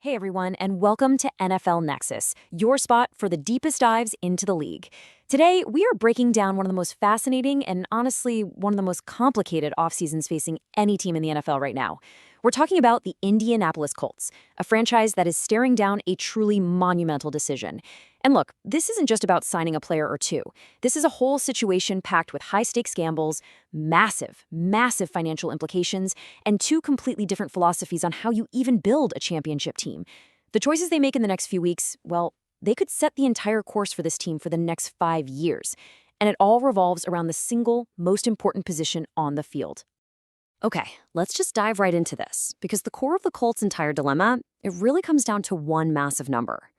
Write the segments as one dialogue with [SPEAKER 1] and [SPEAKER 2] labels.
[SPEAKER 1] Hey everyone, and welcome to NFL Nexus, your spot for the deepest dives into the league. Today, we are breaking down one of the most fascinating and honestly, one of the most complicated offseasons facing any team in the NFL right now. We're talking about the Indianapolis Colts, a franchise that is staring down a truly monumental decision. And look, this isn't just about signing a player or two. This is a whole situation packed with high-stakes gambles, massive financial implications, and two completely different philosophies on how you even build a championship team. The choices they make in the next few weeks, well, they could set the entire course for this team for the next 5 years. And it all revolves around the single most important position on the field. Okay, let's just dive right into this, because the core of the Colts' entire dilemma, it really comes down to one massive number.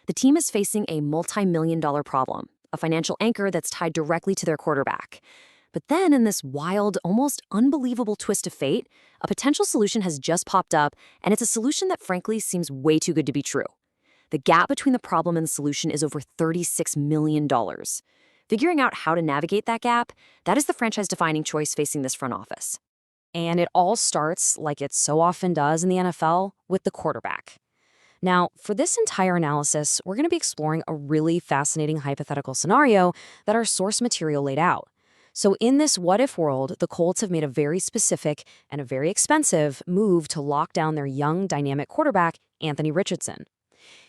[SPEAKER 1] The team is facing a multi-million-dollar problem, a financial anchor that's tied directly to their quarterback. But then in this wild, almost unbelievable twist of fate, a potential solution has just popped up, and it's a solution that frankly seems way too good to be true. The gap between the problem and the solution is over $36 million. Figuring out how to navigate that gap, that is the franchise-defining choice facing this front office. And it all starts, like it so often does in the NFL, with the quarterback. Now, for this entire analysis, we're going to be exploring a really fascinating hypothetical scenario that our source material laid out. So in this what-if world, the Colts have made a very specific and a very expensive move to lock down their young, dynamic quarterback, Anthony Richardson.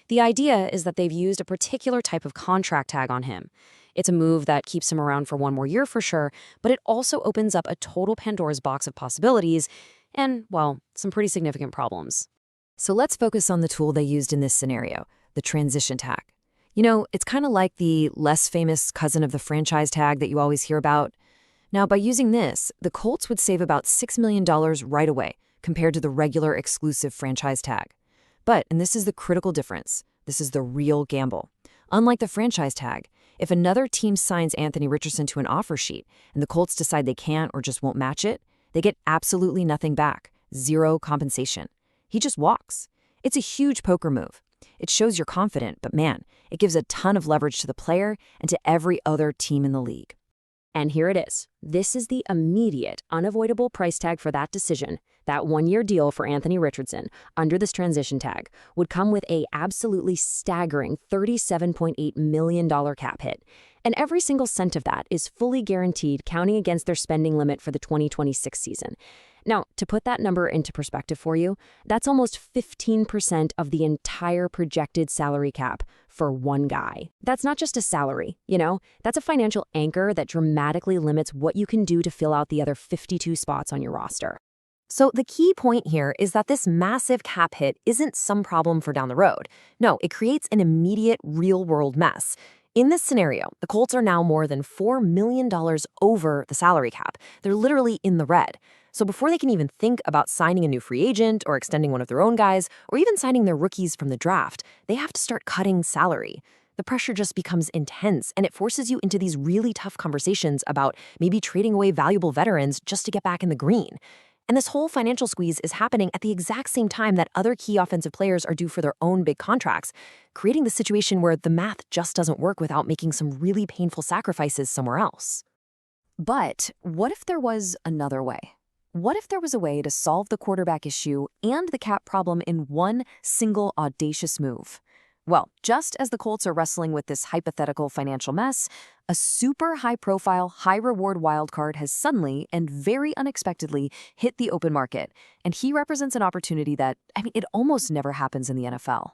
[SPEAKER 1] The idea is that they've used a particular type of contract tag on him. It's a move that keeps him around for one more year for sure, but it also opens up a total Pandora's box of possibilities and, well, some pretty significant problems. So let's focus on the tool they used in this scenario, the transition tag. You know, it's kind of like the less famous cousin of the franchise tag that you always hear about. Now, by using this, the Colts would save about $6 million right away compared to the regular exclusive franchise tag. But, and this is the critical difference, this is the real gamble. Unlike the franchise tag, if another team signs Anthony Richardson to an offer sheet and the Colts decide they can't or just won't match it, they get absolutely nothing back, zero compensation. He just walks. It's a huge poker move. It shows you're confident, but man, it gives a ton of leverage to the player and to every other team in the league. And here it is. This is the immediate, unavoidable price tag for that decision. That one-year deal for Anthony Richardson, under this transition tag, would come with a absolutely staggering $37.8 million cap hit. And every single cent of that is fully guaranteed, counting against their spending limit for the 2026 season. Now, to put that number into perspective for you, that's almost 15% of the entire projected salary cap for one guy. That's not just a salary, that's a financial anchor that dramatically limits what you can do to fill out the other 52 spots on your roster. So the key point here is that this massive cap hit isn't some problem for down the road. No, it creates an immediate, real-world mess. In this scenario, the Colts are now more than $4 million over the salary cap. They're literally in the red. So before they can even think about signing a new free agent or extending one of their own guys, or even signing their rookies from the draft, they have to start cutting salary. The pressure just becomes intense, and it forces you into these really tough conversations about maybe trading away valuable veterans just to get back in the green. And this whole financial squeeze is happening at the exact same time that other key offensive players are due for their own big contracts, creating the situation where the math just doesn't work without making some really painful sacrifices somewhere else. But what if there was another way? What if there was a way to solve the quarterback issue and the cap problem in one single audacious move? Well, just as the Colts are wrestling with this hypothetical financial mess, a super high-profile, high-reward wildcard has suddenly and very unexpectedly hit the open market, and he represents an opportunity that, it almost never happens in the NFL.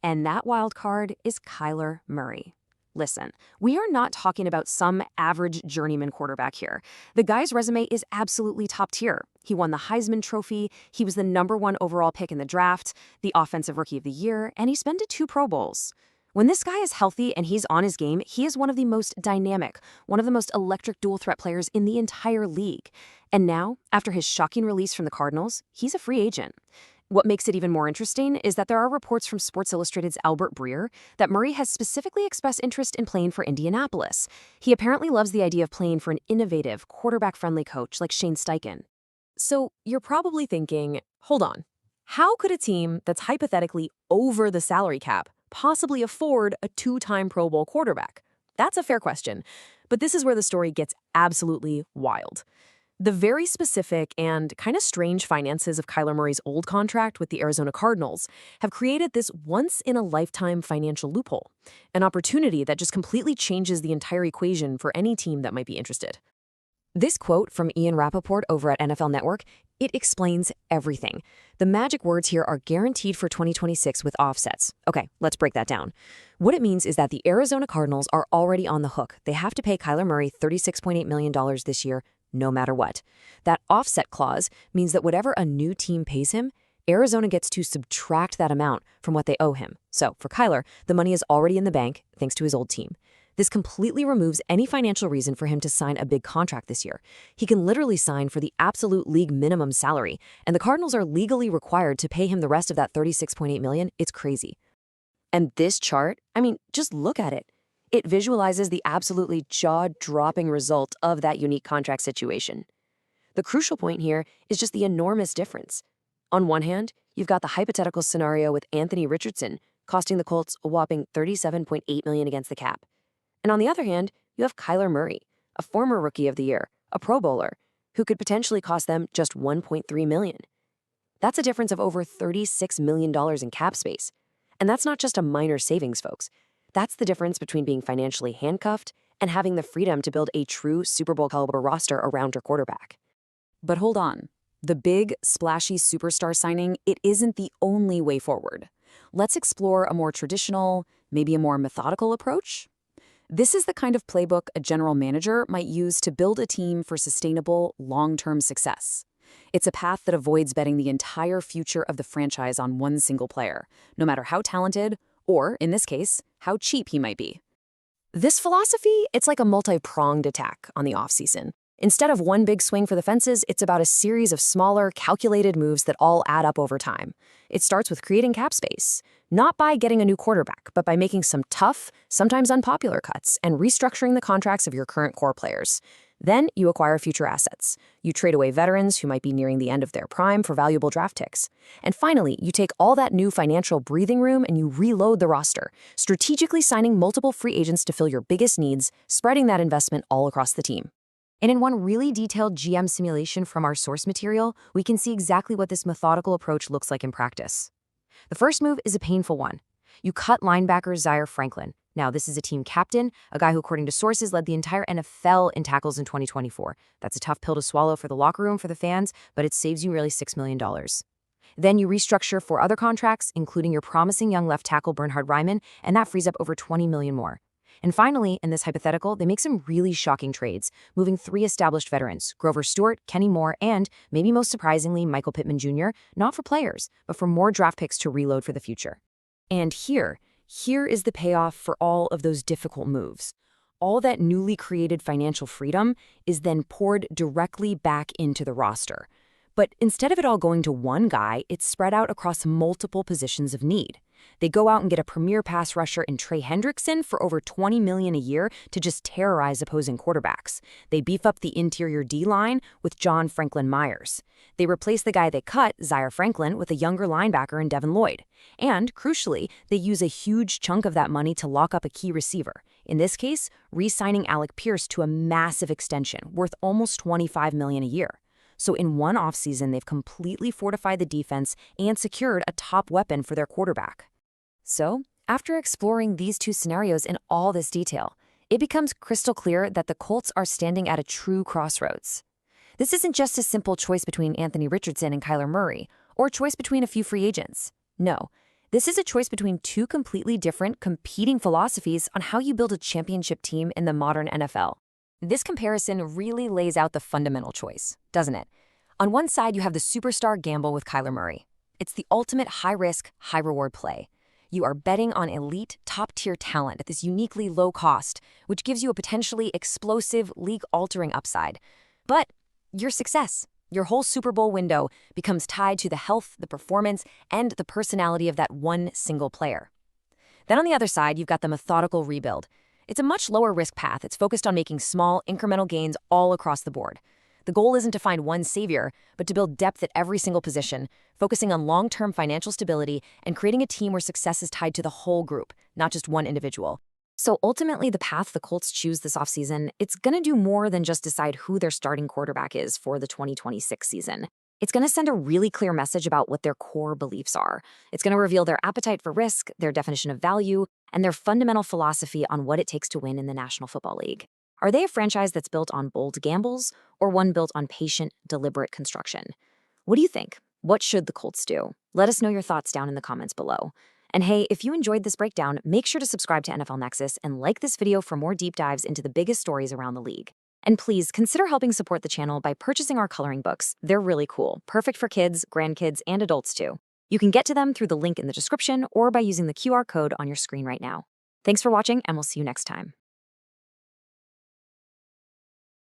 [SPEAKER 1] And that wildcard is Kyler Murray. Listen, we are not talking about some average journeyman quarterback here. The guy's resume is absolutely top tier. He won the Heisman Trophy, he was the #1 overall pick in the draft, the Offensive Rookie of the Year, and he's been to 2 Pro Bowls. When this guy is healthy and he's on his game, he is one of the most dynamic, one of the most electric dual-threat players in the entire league. And now, after his shocking release from the Cardinals, he's a free agent. What makes it even more interesting is that there are reports from Sports Illustrated's Albert Breer that Murray has specifically expressed interest in playing for Indianapolis. He apparently loves the idea of playing for an innovative, quarterback-friendly coach like Shane Steichen. So you're probably thinking, hold on, how could a team that's hypothetically over the salary cap possibly afford a 2-time Pro Bowl quarterback? That's a fair question, but this is where the story gets absolutely wild. The very specific and kind of strange finances of Kyler Murray's old contract with the Arizona Cardinals have created this once-in-a-lifetime financial loophole, an opportunity that just completely changes the entire equation for any team that might be interested. This quote from Ian Rappaport over at NFL Network, it explains everything. The magic words here are guaranteed for 2026 with offsets. Okay, let's break that down. What it means is that the Arizona Cardinals are already on the hook. They have to pay Kyler Murray $36.8 million this year, no matter what. That offset clause means that whatever a new team pays him, Arizona gets to subtract that amount from what they owe him. So for Kyler, the money is already in the bank thanks to his old team. This completely removes any financial reason for him to sign a big contract this year. He can literally sign for the absolute league minimum salary, and the Cardinals are legally required to pay him the rest of that $36.8 million. It's crazy. And this chart, just look at it. It visualizes the absolutely jaw-dropping result of that unique contract situation. The crucial point here is just the enormous difference. On one hand, you've got the hypothetical scenario with Anthony Richardson costing the Colts a whopping $37.8 million against the cap. And on the other hand, you have Kyler Murray, a former Rookie of the Year, a Pro Bowler, who could potentially cost them just $1.3 million. That's a difference of over $36 million in cap space. And that's not just a minor savings, folks. That's the difference between being financially handcuffed and having the freedom to build a true Super Bowl caliber roster around your quarterback. But hold on. The big, splashy superstar signing, it isn't the only way forward. Let's explore a more traditional, maybe a more methodical approach. This is the kind of playbook a general manager might use to build a team for sustainable, long-term success. It's a path that avoids betting the entire future of the franchise on one single player, no matter how talented, or, in this case, how cheap he might be. This philosophy, it's like a multi-pronged attack on the offseason. Instead of one big swing for the fences, it's about a series of smaller, calculated moves that all add up over time. It starts with creating cap space, not by getting a new quarterback, but by making some tough, sometimes unpopular cuts and restructuring the contracts of your current core players. Then you acquire future assets. You trade away veterans who might be nearing the end of their prime for valuable draft picks. And finally, you take all that new financial breathing room and you reload the roster, strategically signing multiple free agents to fill your biggest needs, spreading that investment all across the team. And in one really detailed GM simulation from our source material, we can see exactly what this methodical approach looks like in practice. The first move is a painful one. You cut linebacker Zaire Franklin. Now, this is a team captain, a guy who, according to sources, led the entire NFL in tackles in 2024. That's a tough pill to swallow for the locker room, for the fans, but it saves you nearly $6 million. Then you restructure 4 other contracts, including your promising young left tackle Bernhard Raimann, and that frees up over $20 million more. And finally, in this hypothetical, they make some really shocking trades, moving 3 established veterans, Grover Stewart, Kenny Moore, and, maybe most surprisingly, Michael Pittman Jr., not for players, but for more draft picks to reload for the future. And here is the payoff for all of those difficult moves. All that newly created financial freedom is then poured directly back into the roster. But instead of it all going to one guy, it's spread out across multiple positions of need. They go out and get a premier pass rusher in Trey Hendrickson for over $20 million a year to just terrorize opposing quarterbacks. They beef up the interior D-line with John Franklin Myers. They replace the guy they cut, Zaire Franklin, with a younger linebacker in Devin Lloyd. And, crucially, they use a huge chunk of that money to lock up a key receiver. In this case, re-signing Alec Pierce to a massive extension worth almost $25 million a year. So in one offseason, they've completely fortified the defense and secured a top weapon for their quarterback. So, after exploring these 2 scenarios in all this detail, it becomes crystal clear that the Colts are standing at a true crossroads. This isn't just a simple choice between Anthony Richardson and Kyler Murray, or a choice between a few free agents. No, this is a choice between 2 completely different, competing philosophies on how you build a championship team in the modern NFL. This comparison really lays out the fundamental choice, doesn't it? On one side, you have the superstar gamble with Kyler Murray. It's the ultimate high-risk, high-reward play. You are betting on elite, top-tier talent at this uniquely low cost, which gives you a potentially explosive, league-altering upside. But your success, your whole Super Bowl window, becomes tied to the health, the performance, and the personality of that one single player. Then on the other side, you've got the methodical rebuild. It's a much lower risk path. It's focused on making small, incremental gains all across the board. The goal isn't to find one savior, but to build depth at every single position, focusing on long-term financial stability and creating a team where success is tied to the whole group, not just one individual. So ultimately, the path the Colts choose this offseason, it's going to do more than just decide who their starting quarterback is for the 2026 season. It's going to send a really clear message about what their core beliefs are. It's going to reveal their appetite for risk, their definition of value, and their fundamental philosophy on what it takes to win in the National Football League. Are they a franchise that's built on bold gambles or one built on patient, deliberate construction? What do you think? What should the Colts do? Let us know your thoughts down in the comments below. And hey, if you enjoyed this breakdown, make sure to subscribe to NFL Nexus and like this video for more deep dives into the biggest stories around the league. And please consider helping support the channel by purchasing our coloring books. They're really cool, perfect for kids, grandkids, and adults too. You can get to them through the link in the description or by using the QR code on your screen right now. Thanks for watching, and we'll see you next time.